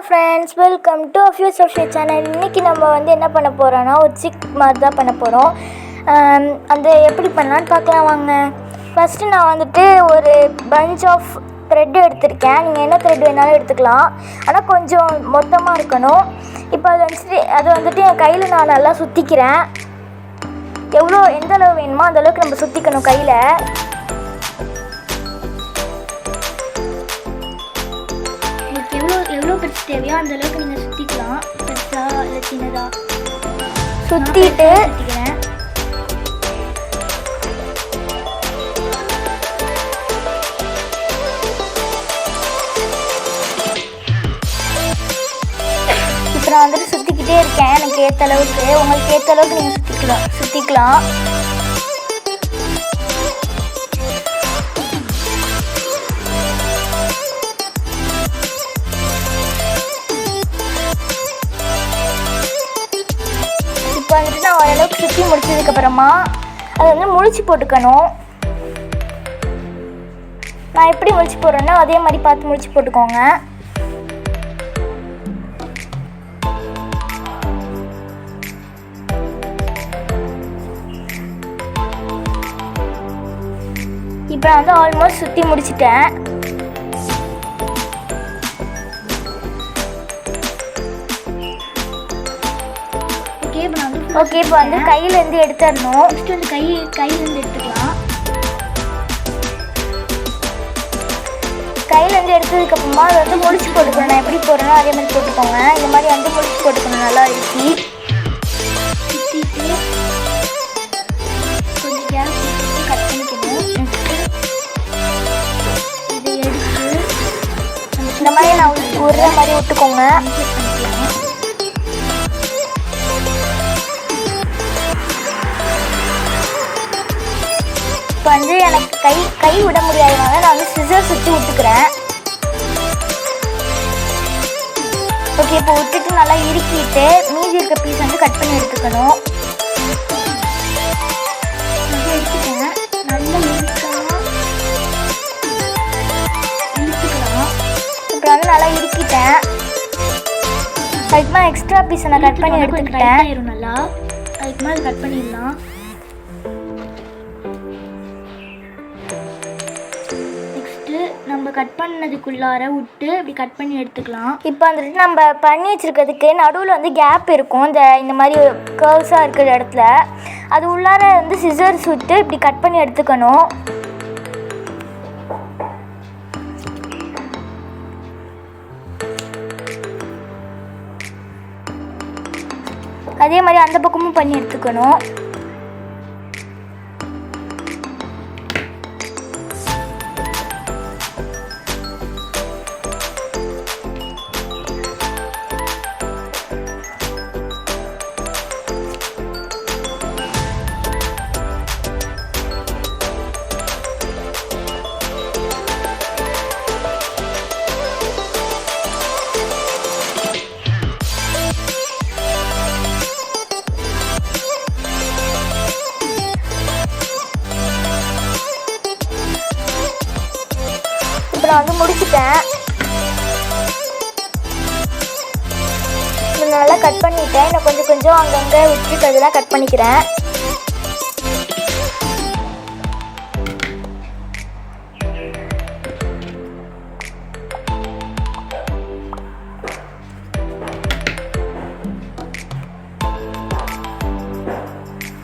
Friends, welcome to அஃபியூஸ் of your channel. இன்றைக்கி நம்ம என்ன பண்ண போகிறோன்னா ஒரு சிக் மாதிரி தான் பண்ண போகிறோம். அந்த எப்படி பண்ணலான்னு பார்க்கலாம் வாங்க. ஃபஸ்ட்டு நான் ஒரு பஞ்ச் ஆஃப் த்ரெட் எடுத்திருக்கேன். நீங்கள் என்ன த்ரெட் வேணாலும் எடுத்துக்கலாம், ஆனால் கொஞ்சம் மொத்தமாக இருக்கணும். இப்போ அது என் கையில் நான் நல்லா சுற்றிக்கிறேன். எந்த அளவு வேணுமோ அந்தளவுக்கு நம்ம சுற்றிக்கணும் கையில். எவ்வளோ பெருசு தேவையோ அந்த அளவுக்கு நீங்கள் சுற்றிக்கலாம். பெருசாக இல்லை சின்னதாக சுற்றிட்டு சுற்றிக்கிறேன். இப்போ நான் சுற்றிக்கிட்டே இருக்கேன். எனக்கு ஏற்ற அளவுக்கு, உங்களுக்கு ஏற்ற அளவுக்கு நீங்கள் சுற்றிக்கலாம். இப்போ நான் ஓரளவுக்கு சுற்றி முடிச்சதுக்கப்புறமா அதை முழிச்சு போட்டுக்கணும். நான் எப்படி முழிச்சு போடுறேன்னா அதே மாதிரி பார்த்து முழிச்சு போட்டுக்கோங்க. இப்போ நான் ஆல்மோஸ்ட் சுற்றி முடிச்சிட்டேன். ஓகே, இப்போ கையிலேருந்து எடுத்துடணும். ஃபஸ்ட்டு கையிலேருந்து எடுத்துக்கலாம். கையிலேருந்து எடுத்ததுக்கப்புறமா அதை முடிச்சு போட்டுக்கணும். நான் எப்படி போடுறேனோ அதே மாதிரி போட்டுக்கோங்க. இந்த மாதிரி முடிச்சு போட்டுக்கணும். நல்லா இருக்கு. சுற்றிட்டு கொஞ்சம் கேஸ் கட் பண்ணிக்கணும். இதை எடுத்து இந்த மாதிரி நான் ஒரே மாதிரி விட்டுக்கோங்க. இப்போ எனக்கு கை விட முடியாதனால நான் சிசர் சுற்றி விட்டுக்கிறேன். ஓகே, இப்போ விட்டுட்டு நல்லா இறுக்கிட்டு மீதி இருக்க பீஸ் கட் பண்ணி எடுத்துக்கணும். எடுத்துக்கிறேன். நல்லா இறுக்கலாம். இப்போ நல்லா இறுக்கிட்டேன். அதுக்கு மேலே எக்ஸ்ட்ரா பீஸை நான் கட் பண்ணி எடுத்துக்கிட்டேன். நல்லா அதுக்கு மேலே கட் பண்ணிடலாம். நம்ம கட் பண்ணதுக்குள்ளார விட்டு இப்படி கட் பண்ணி எடுத்துக்கலாம். இப்போ நம்ம பண்ணி வச்சுருக்கிறதுக்கு நடுவில் கேப் இருக்கும். இந்த மாதிரி கர்வ்ஸாக இருக்கிற இடத்துல அது உள்ளார சிசர்ஸ் விட்டு இப்படி கட் பண்ணி எடுத்துக்கணும். அதே மாதிரி அந்த பக்கமும் பண்ணி எடுத்துக்கணும். நான் முடிச்சிட்டேன். நல்லா கட் பண்ணிட்டேன். நான் கொஞ்சம் அங்கங்கே விட்டுருக்கிறதுலாம் கட் பண்ணிக்கிறேன்.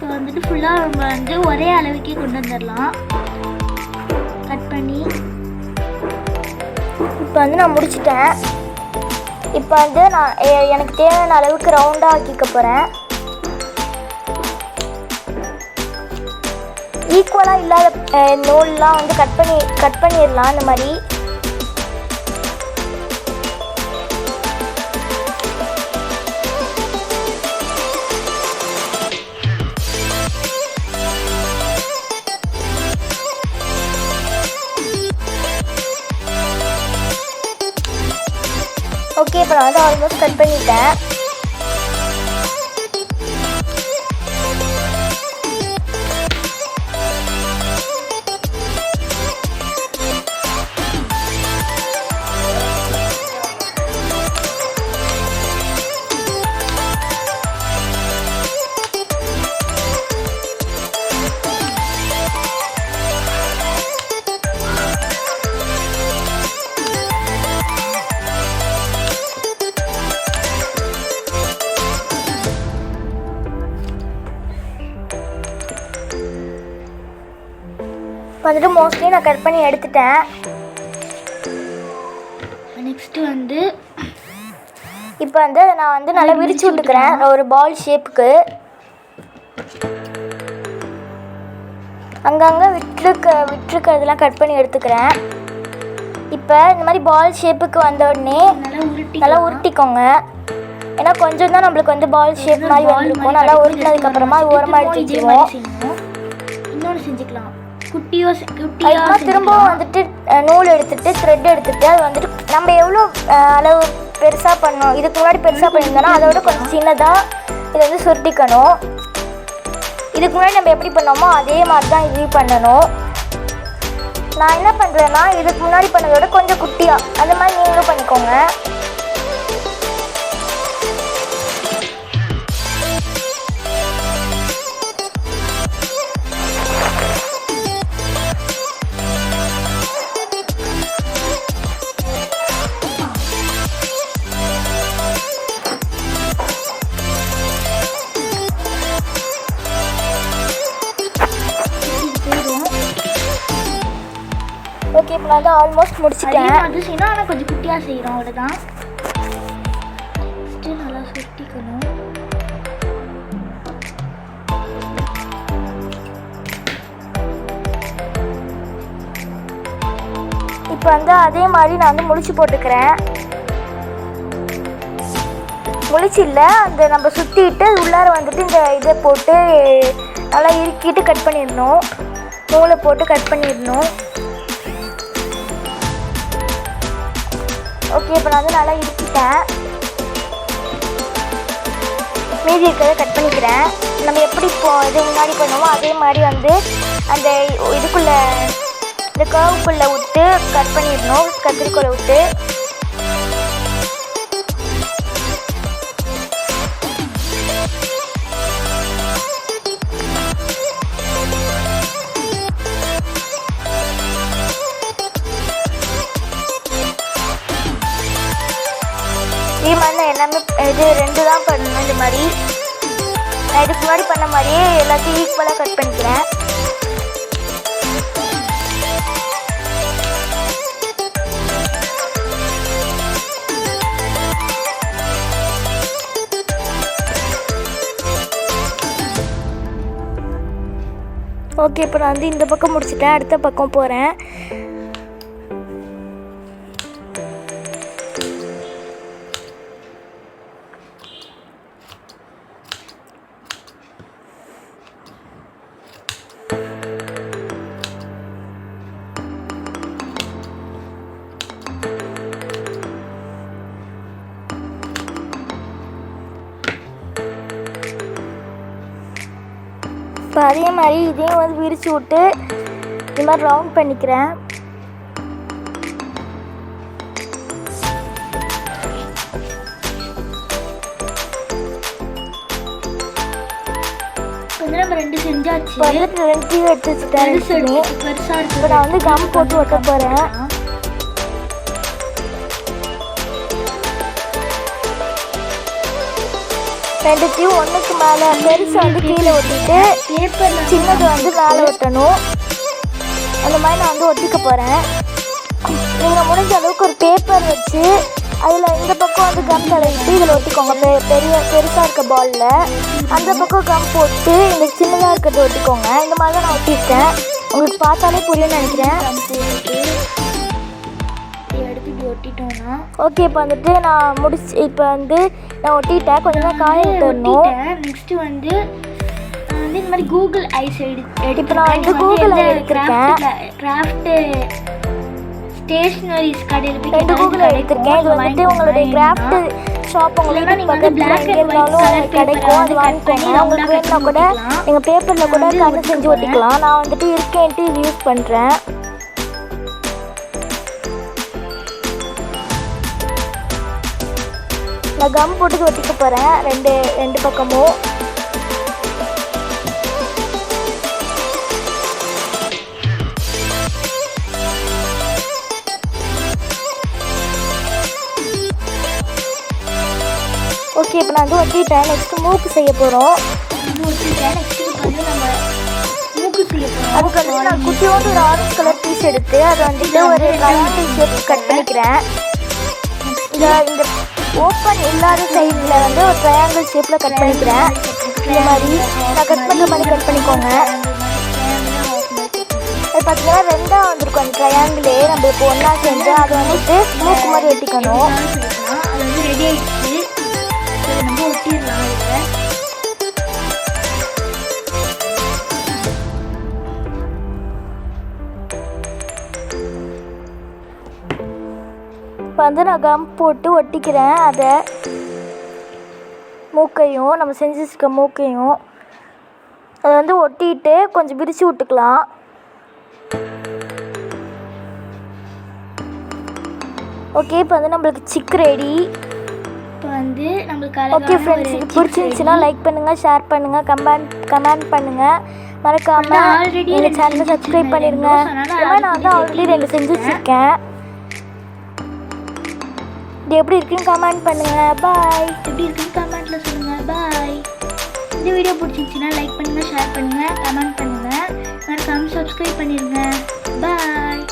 இப்போ ஃபுல்லாக நம்ம ஒரே அளவுக்கே கொண்டு வந்துடலாம் கட் பண்ணி. இப்போ நான் முடிச்சிட்டேன். இப்போ நான் எனக்கு தேவையான அளவுக்கு ரவுண்டாக ஆக்கிக்க போகிறேன். ஈக்குவலாக இல்லாத நூல்லாம் கட் பண்ணிடலாம். இந்த மாதிரி ஓகே. இப்போ நான் ஆல்மோஸ்ட் கட் பண்ணிட்டேன். வந்துட்டு மோஸ்ட்லி நான் கட் பண்ணி எடுத்துட்டேன். நெக்ஸ்ட்டு வந்து இப்போ வந்து அதை நான் வந்து நல்லா விரிச்சு விட்டுக்கிறேன் ஒரு பால் ஷேப்புக்கு. அங்கங்கே விட்டுருக்கிறதெல்லாம் கட் பண்ணி எடுத்துக்கிறேன். இப்போ இந்த மாதிரி பால் ஷேப்புக்கு வந்த உடனே நல்லா உருட்டிக்கோங்க. ஏன்னா கொஞ்சம் தான் நம்மளுக்கு வந்து பால் ஷேப் மாதிரி வந்துருக்கும். நல்லா உருட்டினதுக்கப்புறமா அது ஓரமாக எடுத்து வச்சுருவோம். இன்னொன்று செஞ்சுக்கலாம். அதுக்கப்புறமா திரும்பவும் வந்துட்டு நூல் எடுத்துட்டு த்ரெட் எடுத்துட்டு அது வந்துட்டு நம்ம எவ்வளோ அளவு பெருசாக பண்ணணும், இதுக்கு முன்னாடி பெருசாக பண்ணியிருந்தோன்னா அதோட கொஞ்சம் சின்னதாக இதை வந்து சுருட்டிக்கணும். இதுக்கு முன்னாடி நம்ம எப்படி பண்ணோமோ அதே மாதிரி தான் இதையும் பண்ணணும். நான் என்ன பண்ணுறேன்னா இதுக்கு முன்னாடி பண்ணதோட கொஞ்சம் குட்டியாக அந்த மாதிரி நீங்களும் பண்ணிக்கோங்க. ஓகே, இப்போ நான் தான் ஆல்மோஸ்ட் முடிச்சிட்டேன். அது செய்யணும், ஆனால் கொஞ்சம் குட்டியாக செய்கிறோம், அவ்வளோதான். ஃபஸ்ட்டு நல்லா சுட்டிக்கணும். இப்போ வந்து அதே மாதிரி நான் வந்து முடிச்சு போட்டுக்கிறேன். முடிச்சு இல்லை, அந்த நம்ம சுற்றிட்டு உள்ளார வந்துட்டு இந்த இதை போட்டு நல்லா இறுக்கிட்டு கட் பண்ணிடணும். நூலை போட்டு கட் பண்ணிடணும். ஓகே, இப்போ நான் வந்து நல்லா இறுக்கிட்டேன். மீதி இருக்கிறத கட் பண்ணிக்கிறேன். நம்ம எப்படி இப்போ இது முன்னாடி பண்ணுவோமோ அதே மாதிரி வந்து அந்த இதுக்குள்ளே இந்த கர்வுக்குள்ளே விட்டு கட் பண்ணிடணும். கத்திரிக்கோலை விட்டு இதே மாதிரி நான் எல்லாமே இது 2 தான் பண்ணணும். இந்த மாதிரி நான் இதுக்கு முன்னாடி பண்ண மாதிரியே எல்லாத்தையும் ஈக்குவலாக கட் பண்ணிக்கிறேன். ஓகே, இப்போ நான் வந்து இந்த பக்கம் முடிச்சிட்டேன். அடுத்த பக்கம் போகிறேன். இப்போ அதே மாதிரி இதையும் வந்து விரித்து விட்டு இது மாதிரி ரவுண்ட் பண்ணிக்கிறேன். நம்ம 2 செஞ்சாச்சு. இப்போ வந்துட்டு 2 எடுத்து வச்சுட்டேன். பெருசாக இருக்கு. இப்போ நான் வந்து கம் போட்டு ஒட்ட போகிறேன். ரெண்டுத்தையும் ஒன்றுக்கு மேலே பெருசு வந்து கீழே ஒட்டிட்டு சின்னது வந்து மேலே ஒட்டணும். அந்த மாதிரி நான் வந்து ஒட்டிக்க போகிறேன். நீங்கள் முடிஞ்ச அளவுக்கு ஒரு பேப்பர் வச்சு அதில் இந்த பக்கம் வந்து கம் தடவிட்டு இதில் ஒட்டிக்கோங்க. பெருசாக இருக்க பாலில் அந்த பக்கம் கம் போட்டு இந்த சின்னதாக இருக்கிறத ஒட்டிக்கோங்க. இந்த மாதிரி தான் நான் ஒட்டியிருக்கேன். உங்களுக்கு பார்த்தாலே புரியும்னு நினைக்கிறேன். ஒட்டிட்டோம்னா ஓகே, இப்போ வந்துட்டு நான் இப்போ வந்து நான் ஒட்டிட்டேன். கொஞ்சம் தான் காய விட்டுறணும். நெக்ஸ்ட்டு வந்து இந்த மாதிரி கூகுள் ஐஸ் இப்போ நான் வந்து கூகுள் ஐ எடுத்திருக்கேன். கிராஃப்ட் ஸ்டேஷ்னரிஸ் கடையில் போய் 2 கூகுள் ஐ எடுத்திருக்கேன். இது வந்துட்டு உங்களுடைய கிராஃப்ட் ஷாப் உங்களுக்கு பக்கத்தில் எங்கே இருந்தாலும் கிடைக்கும். அது வாங்கிக்கோங்க. உங்களுக்கு வேணும்னா கூட நீங்கள் பேப்பரில் கூட கண்ணு செஞ்சு ஒட்டிக்கலாம். நான் வந்துட்டு இருக்கேன்ட்டு இது யூஸ் பண்ணுறேன். நான் கம் போட்டு ஒட்டிக்க போகிறேன் ரெண்டு பக்கமும். ஓகே, இப்போ நான் வந்து ஒட்டிட்டேன். நெக்ஸ்ட்டு மூக்கு செய்ய போகிறோம். ஒட்டிட்டேன். நெக்ஸ்ட்டு வந்து நம்ம மூக்கு செய்ய அதுக்கு வந்து நான் குட்டியோடு ஒரு ஆரஞ்சு கலர் பீஸ் எடுத்து அதை வந்துட்டு ஒரு ட்ரையாங்கிள் ஷேப் கட் பண்ணிக்கிறேன். இந்த ஓப்பன் இல்லாத சைடில் வந்து ஒரு ட்ரையாங்கிள் ஷேப்பில் கட் பண்ணிக்கிறேன். இந்த மாதிரி நான் கட் பண்ணுற மாதிரி கட் பண்ணிக்கோங்க. அது பார்த்தீங்கன்னா ரெண்டாக வந்திருக்கும் அந்த ட்ரையாங்கிளே நம்ம இப்போ ஒன்றா செஞ்சு அதை வந்துட்டு மூக்கு மாதிரி வெட்டிக்கணும். அது வந்து ரெடி ஆகிடுச்சு. இதை நம்ம ஒட்டிடலாம். இதில் இப்போ வந்து நான் கம் போட்டு ஒட்டிக்கிறேன். அதை மூக்கையும் நம்ம செஞ்சு வச்சுருக்க மூக்கையும் அதை வந்து ஒட்டிட்டு கொஞ்சம் விரித்து விட்டுக்கலாம். ஓகே, இப்போ வந்து நம்மளுக்கு சிக் ரெடி. இப்போ வந்து நம்மளுக்கு ஓகே ஃப்ரெண்ட்ஸ், இது பிடிச்சிருந்துச்சுன்னா லைக் பண்ணுங்கள், ஷேர் பண்ணுங்கள், கமெண்ட் பண்ணுங்கள். மறக்காமல் எங்கள் சேனலை சப்ஸ்கிரைப் பண்ணிடுங்க. ஏன்னா நான் வந்து ஆல்ரெடி 2 செஞ்சு வச்சுருக்கேன். இது எப்படி இருக்குன்னு கமெண்ட் பண்ணுங்கள். பாய். எப்படி இருக்குன்னு கமெண்ட்டில் சொல்லுங்கள். பாய். இந்த வீடியோ பிடிச்சிருந்துச்சுன்னா லைக் பண்ணுங்கள், ஷேர் பண்ணுங்கள், கமெண்ட் பண்ணுங்கள். மறக்காமல் சப்ஸ்கிரைப் பண்ணிடுங்க. பாய்.